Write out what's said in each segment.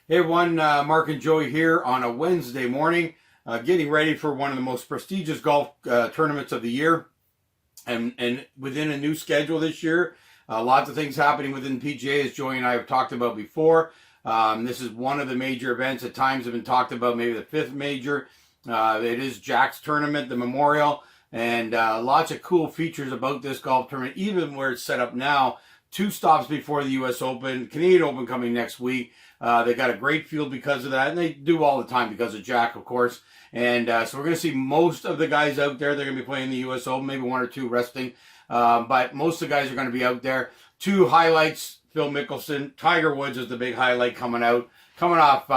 Hey everyone, Mark and Joey here on a Wednesday morning, getting ready for one of the most prestigious golf tournaments of the year, and within a new schedule this year. Lots of things happening within PGA, as Joey and I have talked about before. This is one of the major events. At times have been talked about, maybe the fifth major. It is Jack's tournament, the Memorial, and lots of cool features about this golf tournament, even where it's set up now. 2 stops before the U.S. Open, Canadian Open coming next week. They got a great field because of that, and they do all the time because of Jack, of course. And so we're going to see most of the guys out there. They're going to be playing the U.S. Open, maybe 1 or 2 resting. But most of the guys are going to be out there. 2 highlights, Phil Mickelson. Tiger Woods is the big highlight coming out. Coming off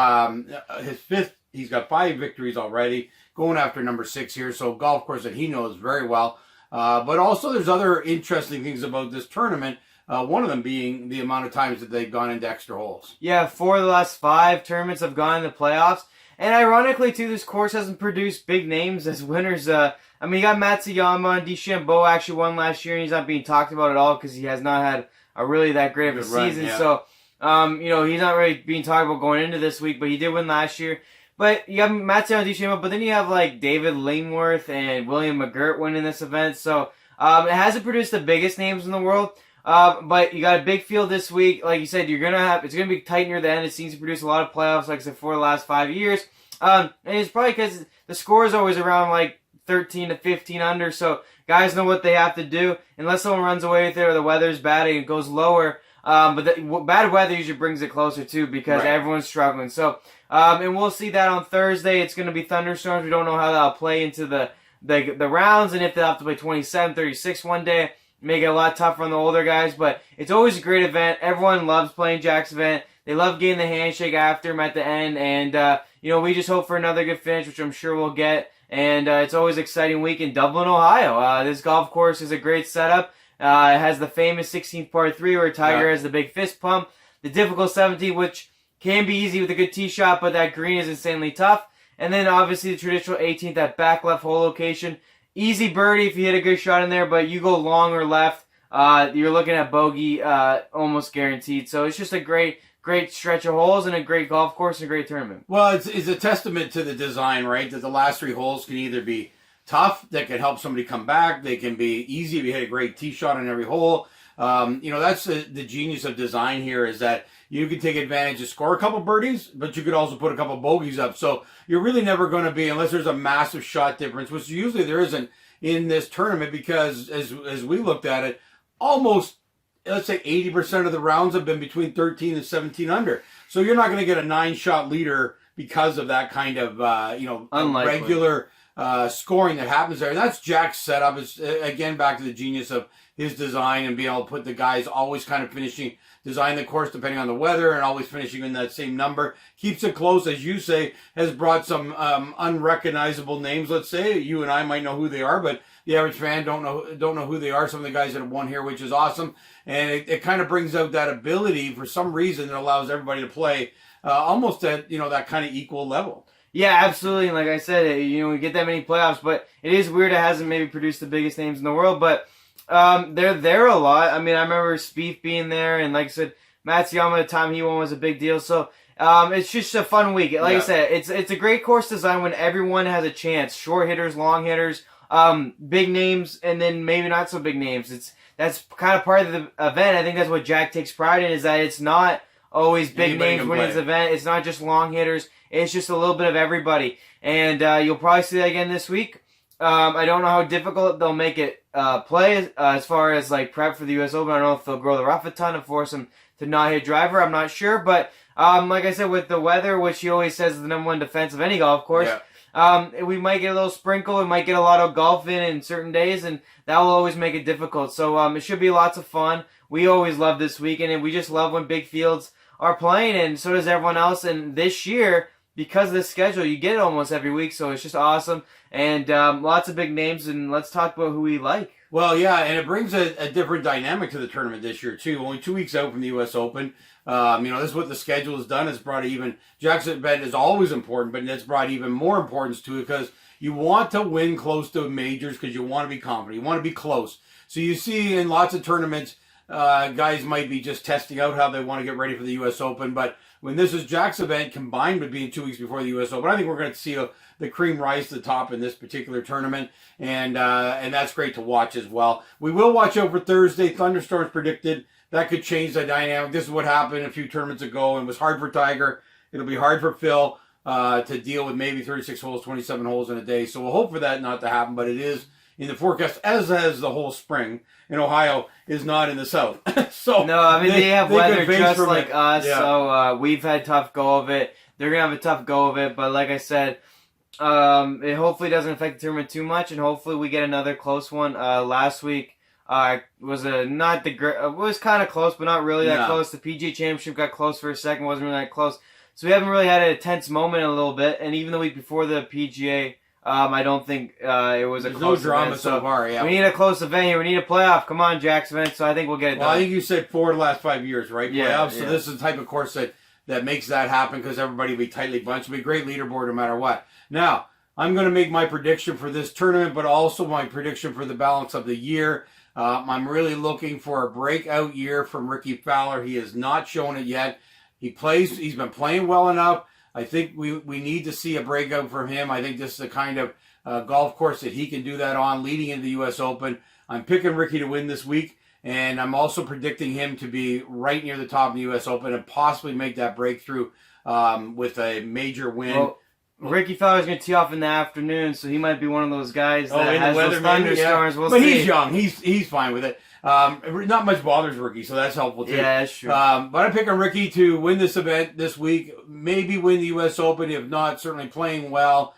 his 5th, he's got 5 victories already. Going after number 6 here, so golf course that he knows very well. But also there's other interesting things about this tournament. One of them being the amount of times that they've gone into extra holes. Yeah, 4 of the last 5 tournaments have gone in the playoffs. And ironically, too, this course hasn't produced big names as winners. You got Matsuyama and DeChambeau actually won last year, and he's not being talked about at all because he has not had a really that great of a season. Yeah. So, he's not really being talked about going into this week, but he did win last year. But you have Matsuyama and DeChambeau, but then you have like David Lingworth and William McGirt winning this event. So, it hasn't produced the biggest names in the world. But you got a big field this week. Like you said, it's gonna be tight near the end. It seems to produce a lot of playoffs, like I said, for the last 5 years. And it's probably because the score is always around like 13 to 15 under, so guys know what they have to do. Unless someone runs away with it or the weather's bad and it goes lower. But bad weather usually brings it closer too because everyone's struggling. So, and we'll see that on Thursday. It's gonna be thunderstorms. We don't know how that'll play into the rounds and if they'll have to play 27, 36 one day. Make it a lot tougher on the older guys, but it's always a great event. Everyone loves playing Jack's event. They love getting the handshake after him at the end, and we just hope for another good finish, which I'm sure we'll get. And it's always an exciting week in Dublin, Ohio. This golf course is a great setup. It has the famous 16th par 3 where Tiger has the big fist pump. The difficult 17, which can be easy with a good tee shot, but that green is insanely tough. And then obviously the traditional 18th at back left hole location. Easy birdie if you hit a good shot in there, but you go long or left, you're looking at bogey almost guaranteed. So it's just a great stretch of holes and a great golf course and a great tournament. Well, it's a testament to the design, right? That the last 3 holes can either be tough, that can help somebody come back. They can be easy if you hit a great tee shot on every hole. That's the genius of design here, is that you can take advantage of score a couple birdies, but you could also put a couple bogeys up. So you're really never going to be, unless there's a massive shot difference, which usually there isn't in this tournament, because as we looked at it, almost, let's say 80% of the rounds have been between 13 and 17 under. So you're not going to get a 9-shot leader because of that kind of, regular scoring that happens there. And that's Jack's setup. It's, again, back to the genius of his design and being able to put the guys always kind of design the course depending on the weather and always finishing in that same number. Keeps it close, as you say, has brought some unrecognizable names, let's say. You and I might know who they are, but the average fan don't know who they are. Some of the guys that have won here, which is awesome. And it kind of brings out that ability for some reason that allows everybody to play almost at, that kind of equal level. Yeah, absolutely. And like I said, we get that many playoffs, but it is weird it hasn't maybe produced the biggest names in the world, but they're there a lot. I remember Spieth being there, and like I said, Matsuyama, the time he won was a big deal. So it's just a fun week. Like I said, it's a great course design when everyone has a chance. Short hitters, long hitters, big names, and then maybe not so big names. That's kind of part of the event. I think that's what Jack takes pride in, is that it's not always big names winning this event. It's not just long hitters. It's just a little bit of everybody. And you'll probably see that again this week. I don't know how difficult they'll make it play as far as like prep for the U.S. Open. I don't know if they'll grow the rough a ton and force him to not hit driver. I'm not sure. But like I said, with the weather, which he always says is the number 1 defense of any golf course, we might get a little sprinkle. We might get a lot of golf in certain days, and that will always make it difficult. So it should be lots of fun. We always love this weekend, and we just love when big fields are playing, and so does everyone else. And this year, because of this schedule, you get it almost every week, so it's just awesome. And lots of big names, and let's talk about who we like. Well, yeah, and it brings a different dynamic to the tournament this year, too. Only 2 weeks out from the U.S. Open. This is what the schedule has done. It's brought even, Jack's event is always important, but it's brought even more importance to it, because you want to win close to majors because you want to be confident. You want to be close. So you see in lots of tournaments, guys might be just testing out how they want to get ready for the U.S. Open, but when this is Jack's event combined with being 2 weeks before the U.S. Open, I think we're going to see the cream rise to the top in this particular tournament, and that's great to watch as well. We will watch out for Thursday. Thunderstorms predicted. That could change the dynamic. This is what happened a few tournaments ago, and it was hard for Tiger. It'll be hard for Phil to deal with maybe 36 holes, 27 holes in a day. So we'll hope for that not to happen, but it is in the forecast, as the whole spring in Ohio is not in the south. So no, I mean they have weather just like us, yeah. So we've had tough go of it. They're gonna have a tough go of it, but like I said, it hopefully doesn't affect the tournament too much, and hopefully we get another close one. Last week was not the great. It was kind of close, but not really that close. The PGA Championship got close for a second, wasn't really that close. So we haven't really had a tense moment in a little bit, and even the week before the PGA. I don't think it was a close no drama event, so far. Yeah, we need a close event here. We need a playoff. Come on, Jack's event. So I think we'll get it done. Well, I think you said 4 of the last 5 years, right? Yeah. Playoffs. So this is the type of course that makes that happen because everybody will be tightly bunched. It'll be a great leaderboard no matter what. Now, I'm going to make my prediction for this tournament, but also my prediction for the balance of the year. I'm really looking for a breakout year from Ricky Fowler. He has not shown it yet. He's been playing well enough. I think we need to see a breakout from him. I think this is the kind of golf course that he can do that on leading into the U.S. Open. I'm picking Ricky to win this week, and I'm also predicting him to be right near the top of the U.S. Open and possibly make that breakthrough with a major win. Well, Ricky Fowler's going to tee off in the afternoon, so he might be one of those guys that has those thunderstorms. Yeah. But he's young. He's fine with it. Not much bothers Ricky, so that's helpful too. Yeah, that's true. But I'm picking Ricky to win this event this week, maybe win the U.S. Open. If not, certainly playing well.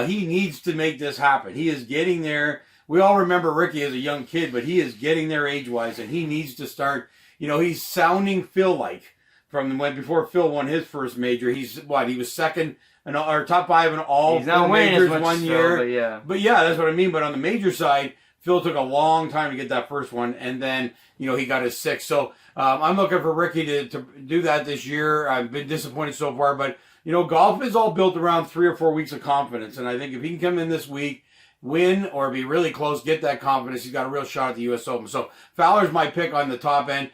He needs to make this happen. He is getting there. We all remember Ricky as a young kid, but he is getting there age-wise, and he needs to start. He's sounding Phil-like from before Phil won his first major. He was second or top 5 in all majors one year. But yeah, that's what I mean. But on the major side, Phil took a long time to get that first one, and then he got his 6th. So I'm looking for Ricky to do that this year. I've been disappointed so far, but golf is all built around 3 or 4 weeks of confidence, and I think if he can come in this week, win or be really close, get that confidence, he's got a real shot at the U.S. Open. So Fowler's my pick on the top end.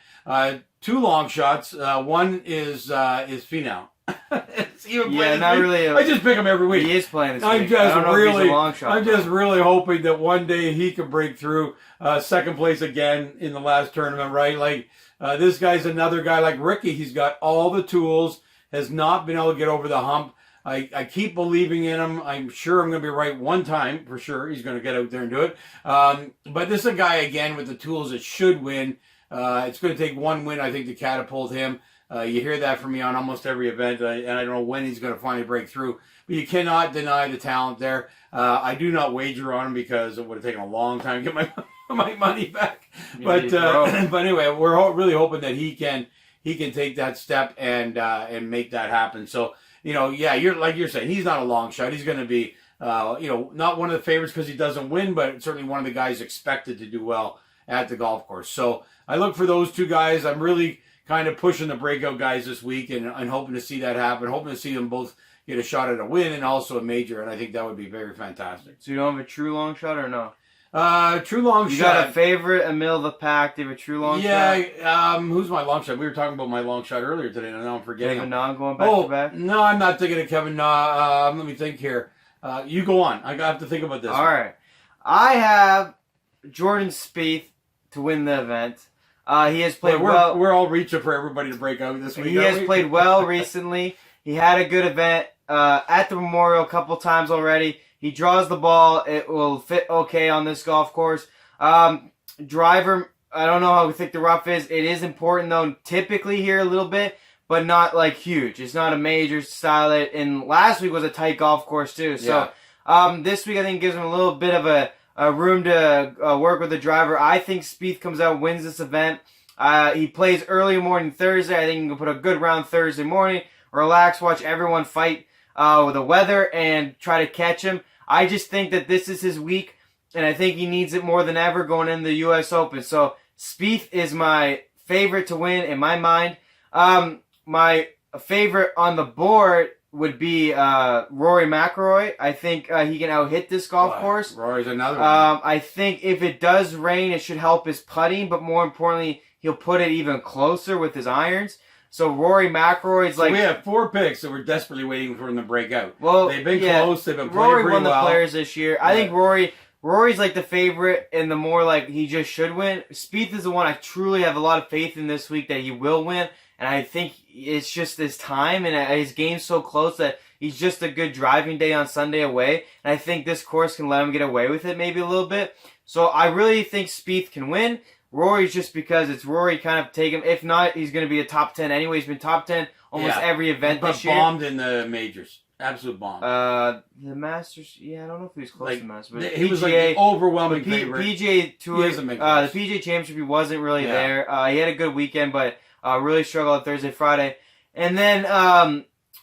2 long shots. One is Finau. Not really. I just pick him every week. He is playing this week. I don't know if he's a long shot. I'm just really hoping that one day he can break through second place again in the last tournament, right? Like this guy's another guy like Ricky. He's got all the tools, has not been able to get over the hump. I keep believing in him. I'm sure I'm going to be right one time for sure. He's going to get out there and do it. But this is a guy, again, with the tools that should win. It's going to take one win, I think, to catapult him. You hear that from me on almost every event, and I don't know when he's going to finally break through. But you cannot deny the talent there. I do not wager on him because it would have taken a long time to get my money back. But anyway, we're really hoping that he can take that step and make that happen. So you're saying, he's not a long shot. He's going to be not one of the favorites because he doesn't win, but certainly one of the guys expected to do well at the golf course. So I look for those 2 guys. I'm really kind of pushing the breakout guys this week and hoping to see that happen, hoping to see them both get a shot at a win and also a major, and I think that would be very fantastic. So you don't have a true long shot or no? True long shot. You got a favorite, a middle of the pack? Do you have a true long shot? Yeah, who's my long shot? We were talking about my long shot earlier today, and now I'm forgetting. Kevin Na going back to back? No, I'm not thinking of Kevin Na. Let me think here. You go on. I have to think about this. All right. I have Jordan Spieth to win the event. He has played well. We're all reaching for everybody to break out this week. He has played well recently. He had a good event at the Memorial a couple times already. He draws the ball. It will fit okay on this golf course. Driver, I don't know how thick the rough is. It is important, though, typically here a little bit, but not like huge. It's not a major style. And last week was a tight golf course, too. So this week I think gives him a little bit of a room to work with the driver. I think Spieth comes out, wins this event. He plays early morning Thursday. I think he can put a good round Thursday morning. Relax, watch everyone fight with the weather and try to catch him. I just think that this is his week, and I think he needs it more than ever going into the U.S. Open. So Spieth is my favorite to win in my mind. My favorite on the board would be Rory McIlroy. I think he can out-hit this golf course. Rory's another one. I think if it does rain, it should help his putting, but more importantly, he'll put it even closer with his irons. So Rory McIlroy's So we have 4 picks that we're desperately waiting for them to break out. Well, they've been close. They've been playing Rory pretty won the well. Players this year. I think Rory's like the favorite, and the more like he just should win. Spieth is the one I truly have a lot of faith in this week that he will win, and I think it's just this time, and his game's so close that he's just a good driving day on Sunday away, and I think this course can let him get away with it maybe a little bit. So I really think Spieth can win. Rory's just because it's Rory kind of take him. If not, he's going to be a top 10 anyway. He's been top 10 almost every event this year. Bombed in the majors. Absolute bomb. The Masters, I don't know if he was close to the Masters. But He PGA, was like the overwhelming favorite. PGA Tour, the close. PGA Championship, he wasn't really there. He had a good weekend, but really struggled on Thursday, Friday. And then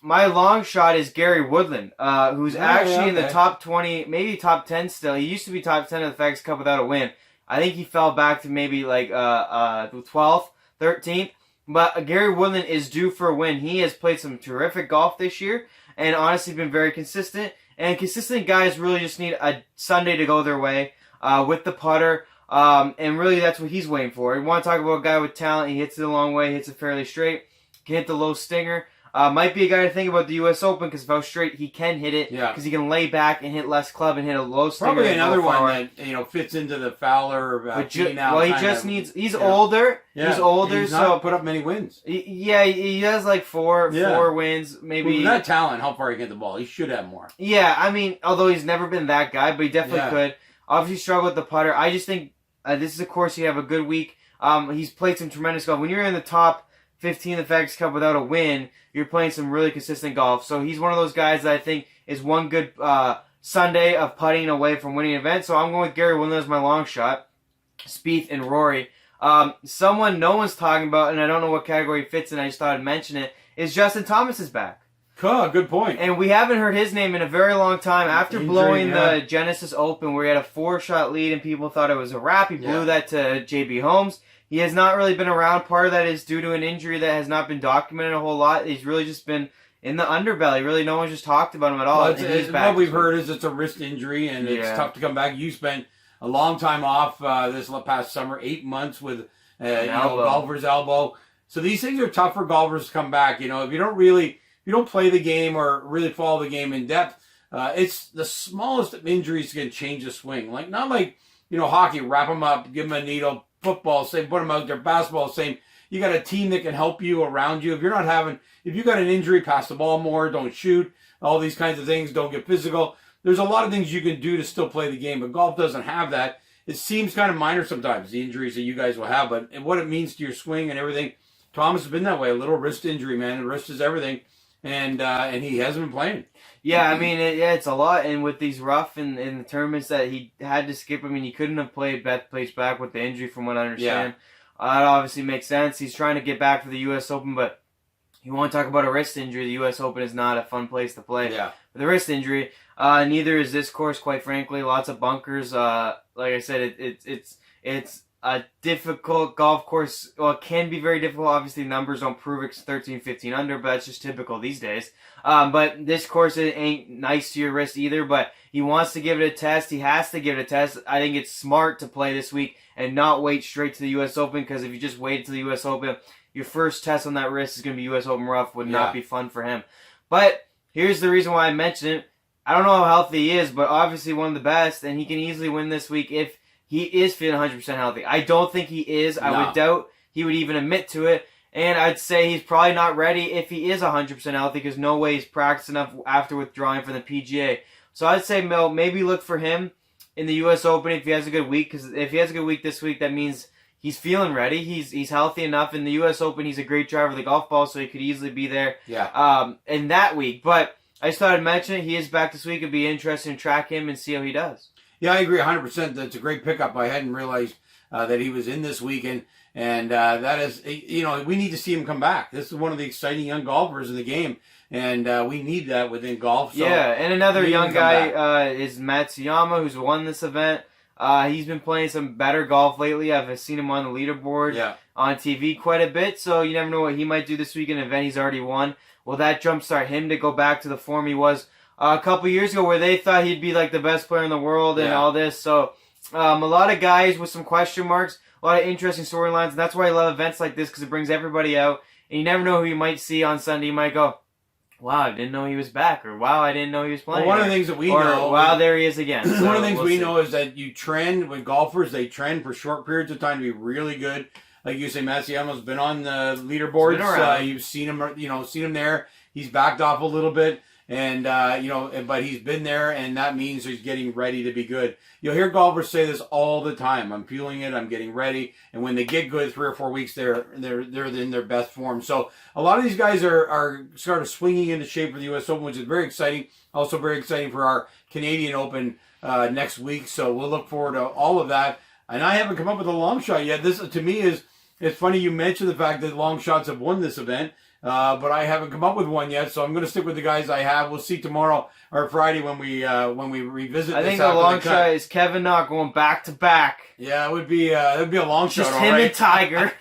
my long shot is Gary Woodland, who's actually in the top 20, maybe top 10 still. He used to be top 10 of the FedEx Cup without a win. I think he fell back to maybe like 12th, 13th. But Gary Woodland is due for a win. He has played some terrific golf this year and honestly been very consistent. And consistent guys really just need a Sunday to go their way with the putter. And really that's what he's waiting for. You want to talk about a guy with talent. He hits it a long way, hits it fairly straight, can hit the low stinger. Might be a guy to think about the U.S. Open because of how straight he can hit it. Because he can lay back and hit less club and hit a low stinger. Probably another one that fits into the Fowler. Well, he just needs. He's older. Yeah. He's older, he's so not put up many wins. He has like four wins, maybe. With that talent, how far he can hit the ball? He should have more. Yeah, I mean, although he's never been that guy, but he definitely could. Obviously, struggled with the putter. I just think this is a course you have a good week. He's played some tremendous golf. When you're in the top 15 of the FedEx Cup without a win, you're playing some really consistent golf. So he's one of those guys that I think is one good Sunday of putting away from winning an event. So I'm going with Gary Woodland as my long shot. Spieth and Rory. Someone no one's talking about, and I don't know what category he fits in, I just thought I'd mention it, is Justin Thomas is back. Cool, good point. And we haven't heard his name in a very long time. After blowing the Genesis Open where he had a 4-shot lead and people thought it was a wrap, he blew that to J.B. Holmes. He has not really been around. Part of that is due to an injury that has not been documented a whole lot. He's really just been in the underbelly. Really, no one's just talked about him at all. Well, what we've heard is it's a wrist injury, and it's tough to come back. You spent a long time off this past summer, 8 months with golfer's elbow. So these things are tough for golfers to come back. You know, if you don't play the game or really follow the game in depth, it's the smallest of injuries can change a swing. Not like hockey, wrap them up, give them a needle. Football, same, put them out there. Basketball, same. You got a team that can help you around you. If you got an injury, pass the ball more, don't shoot, all these kinds of things, don't get physical. There's a lot of things you can do to still play the game, but golf doesn't have that. It seems kind of minor sometimes, the injuries that you guys will have, but what it means to your swing and everything. Thomas has been that way, a little wrist injury, man. The wrist is everything, and he hasn't been playing. Yeah, I mean, it's a lot, and with these rough and the tournaments that he had to skip, I mean, he couldn't have played Beth Place back with the injury from what I understand. It obviously makes sense. He's trying to get back for the U.S. Open, but you want to talk about a wrist injury, the U.S. Open is not a fun place to play. Yeah. With the wrist injury, neither is this course, quite frankly. Lots of bunkers. Like I said, it's a difficult golf course. Well, it can be very difficult. Obviously, numbers don't prove it's 13, 15 under, but that's just typical these days. But this course ain't nice to your wrist either, but he wants to give it a test. He has to give it a test. I think it's smart to play this week and not wait straight to the U.S. Open, because if you just wait to the U.S. Open, your first test on that wrist is going to be U.S. Open rough. Would not be fun for him. But here's the reason why I mention it. I don't know how healthy he is, but obviously one of the best, and he can easily win this week if he is feeling 100% healthy. I don't think he is. I would doubt he would even admit to it. And I'd say he's probably not ready if he is 100% healthy, because no way he's practiced enough after withdrawing from the PGA. So I'd say, Mel, maybe look for him in the U.S. Open if he has a good week, because if he has a good week this week, that means he's feeling ready. He's healthy enough. In the U.S. Open, he's a great driver of the golf ball, so he could easily be there in that week. But I just thought I'd mention it. He is back this week. It'd be interesting to track him and see how he does. Yeah, I agree 100%. That's a great pickup. I hadn't realized that he was in this weekend. And that is, we need to see him come back. This is one of the exciting young golfers in the game. And we need that within golf. So and another young guy is Matsuyama, who's won this event. He's been playing some better golf lately. I've seen him on the leaderboard on TV quite a bit. So you never know what he might do this week in an event he's already won. Will that jumpstart him to go back to the form he was a couple years ago, where they thought he'd be like the best player in the world and all this? So a lot of guys with some question marks, a lot of interesting storylines, and that's why I love events like this, because it brings everybody out, And you never know who you might see on Sunday. You might go, wow, I didn't know he was back, or wow, I didn't know he was playing. Well, one of the things that we know, wow, there he is again. So one of the things we know is that you trend with golfers. They trend for short periods of time to be really good. Like you say, Matsuyama's been on the leaderboards. You've seen him, seen him there. He's backed off a little bit, and but he's been there, and that means he's getting ready to be good. You'll hear golfers say this all the time. I'm feeling it. I'm getting ready. And when they get good, 3 or 4 weeks, they're in their best form. So a lot of these guys are sort of swinging into shape for the U.S. Open, which is very exciting. Also very exciting for our Canadian Open next week. So we'll look forward to all of that. And I haven't come up with a long shot yet. This, to me, it's funny you mentioned the fact that long shots have won this event. But I haven't come up with one yet, so I'm going to stick with the guys I have. We'll see tomorrow or Friday when we revisit. I think the long shot is Kevin Na going back to back. Yeah, it would be a long shot. Just him and Tiger.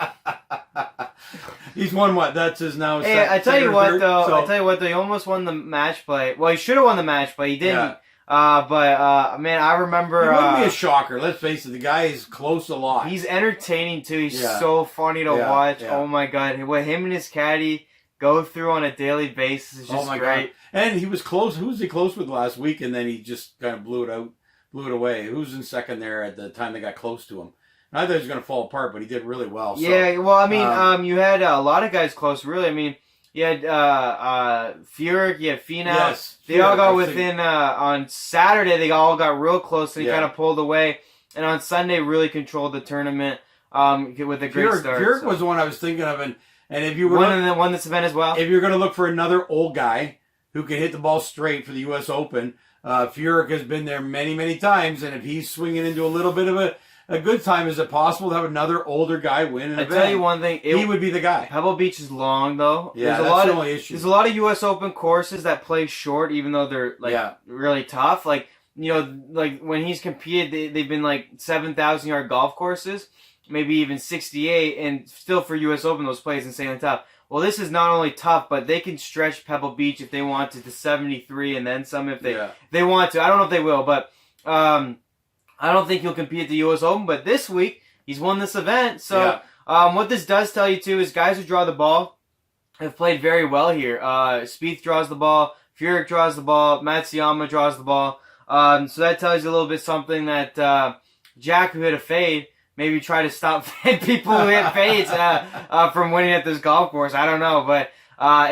He's won what? That's his now. Hey, I tell you what though. He almost won the match play. Well, he should have won the match play. He didn't. Yeah. Man, I remember. It wouldn't be a shocker. Let's face it. The guy is close a lot. He's entertaining too. He's so funny to watch. Yeah. Oh my god, what him and his caddy go through on a daily basis is just great. God. And he was close. Who was he close with last week? And then he just kind of blew it away. Who's in second there at the time they got close to him? And I thought he was going to fall apart, but he did really well. So, yeah, well, I mean, you had a lot of guys close, really. I mean, you had Furyk, you had Finau. Yes, they all got within, on Saturday, they all got real close, and he kind of pulled away. And on Sunday, really controlled the tournament with a great start. Furyk was the one I was thinking of, and if you were won this event as well. If you're going to look for another old guy who can hit the ball straight for the U.S. Open, Furyk has been there many, many times, and if he's swinging into a little bit of a good time, is it possible to have another older guy win an event? I tell you one thing, he would be the guy. Pebble Beach is long though. Yeah, that's the only issue. There's a lot of U.S. Open courses that play short, even though they're really tough. Like when he's competed, they've been like 7,000-yard golf courses. Maybe even 68, and still for U.S. Open, those plays insanely tough. Well, this is not only tough, but they can stretch Pebble Beach if they want to 73 and then some if they want to. I don't know if they will, but I don't think he'll compete at the U.S. Open. But this week, he's won this event. So what this does tell you, too, is guys who draw the ball have played very well here. Spieth draws the ball. Furyk draws the ball. Matsuyama draws the ball. So that tells you a little bit something that Jack, who hit a fade, maybe try to stop people who hit fades from winning at this golf course. I don't know, but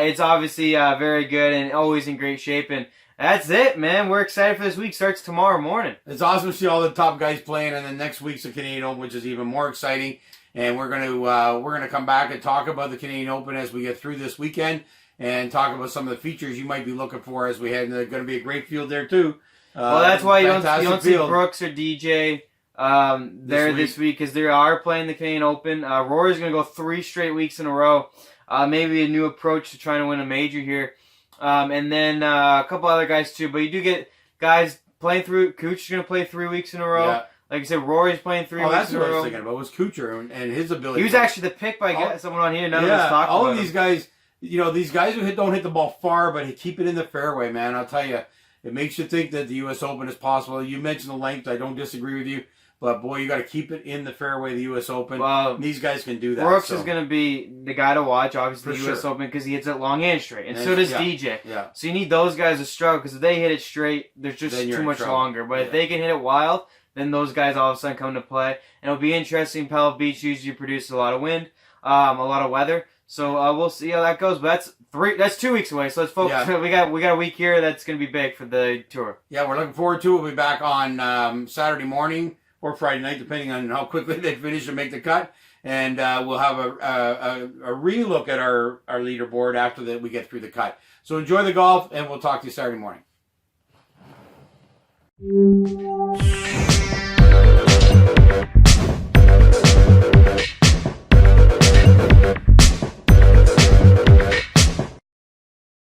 it's obviously very good and always in great shape. And that's it, man. We're excited for this week. Starts tomorrow morning. It's awesome to see all the top guys playing, and then next week's the Canadian Open, which is even more exciting. And we're gonna come back and talk about the Canadian Open as we get through this weekend, and talk about some of the features you might be looking for as we head. And there's going to be a great field there too. Well, that's why you don't see Brooks or DJ this week, because they are playing the Canadian Open. Rory's going to go 3 straight weeks in a row. Maybe a new approach to trying to win a major here. And then a couple other guys too. But you do get guys playing through. Cooch is going to play 3 weeks in a row. Yeah. Like I said, Rory's playing 3 weeks in a row. That's what I was thinking about, was Kuchar and his ability. He was actually the pick by someone on here. None of us talked about all of these guys, these guys who don't hit the ball far, but keep it in the fairway, man. I'll tell you, it makes you think that the U.S. Open is possible. You mentioned the length. I don't disagree with you. But, boy, you got to keep it in the fairway of the U.S. Open. Well, these guys can do that. Brooks is going to be the guy to watch, obviously, the U.S. Open, because he hits it long and straight. And so does DJ. Yeah. So you need those guys to struggle, because if they hit it straight, there's just too much longer. But if they can hit it wild, then those guys all of a sudden come to play. And it'll be interesting. Pebble Beach usually produces a lot of wind, a lot of weather. So we'll see how that goes. But that's 2 weeks away. So let's focus. Yeah. We got a week here that's going to be big for the tour. Yeah, we're looking forward to it. We'll be back on Saturday morning or Friday night, depending on how quickly they finish and make the cut. And we'll have a re-look at our leaderboard after we get through the cut. So enjoy the golf, and we'll talk to you Saturday morning.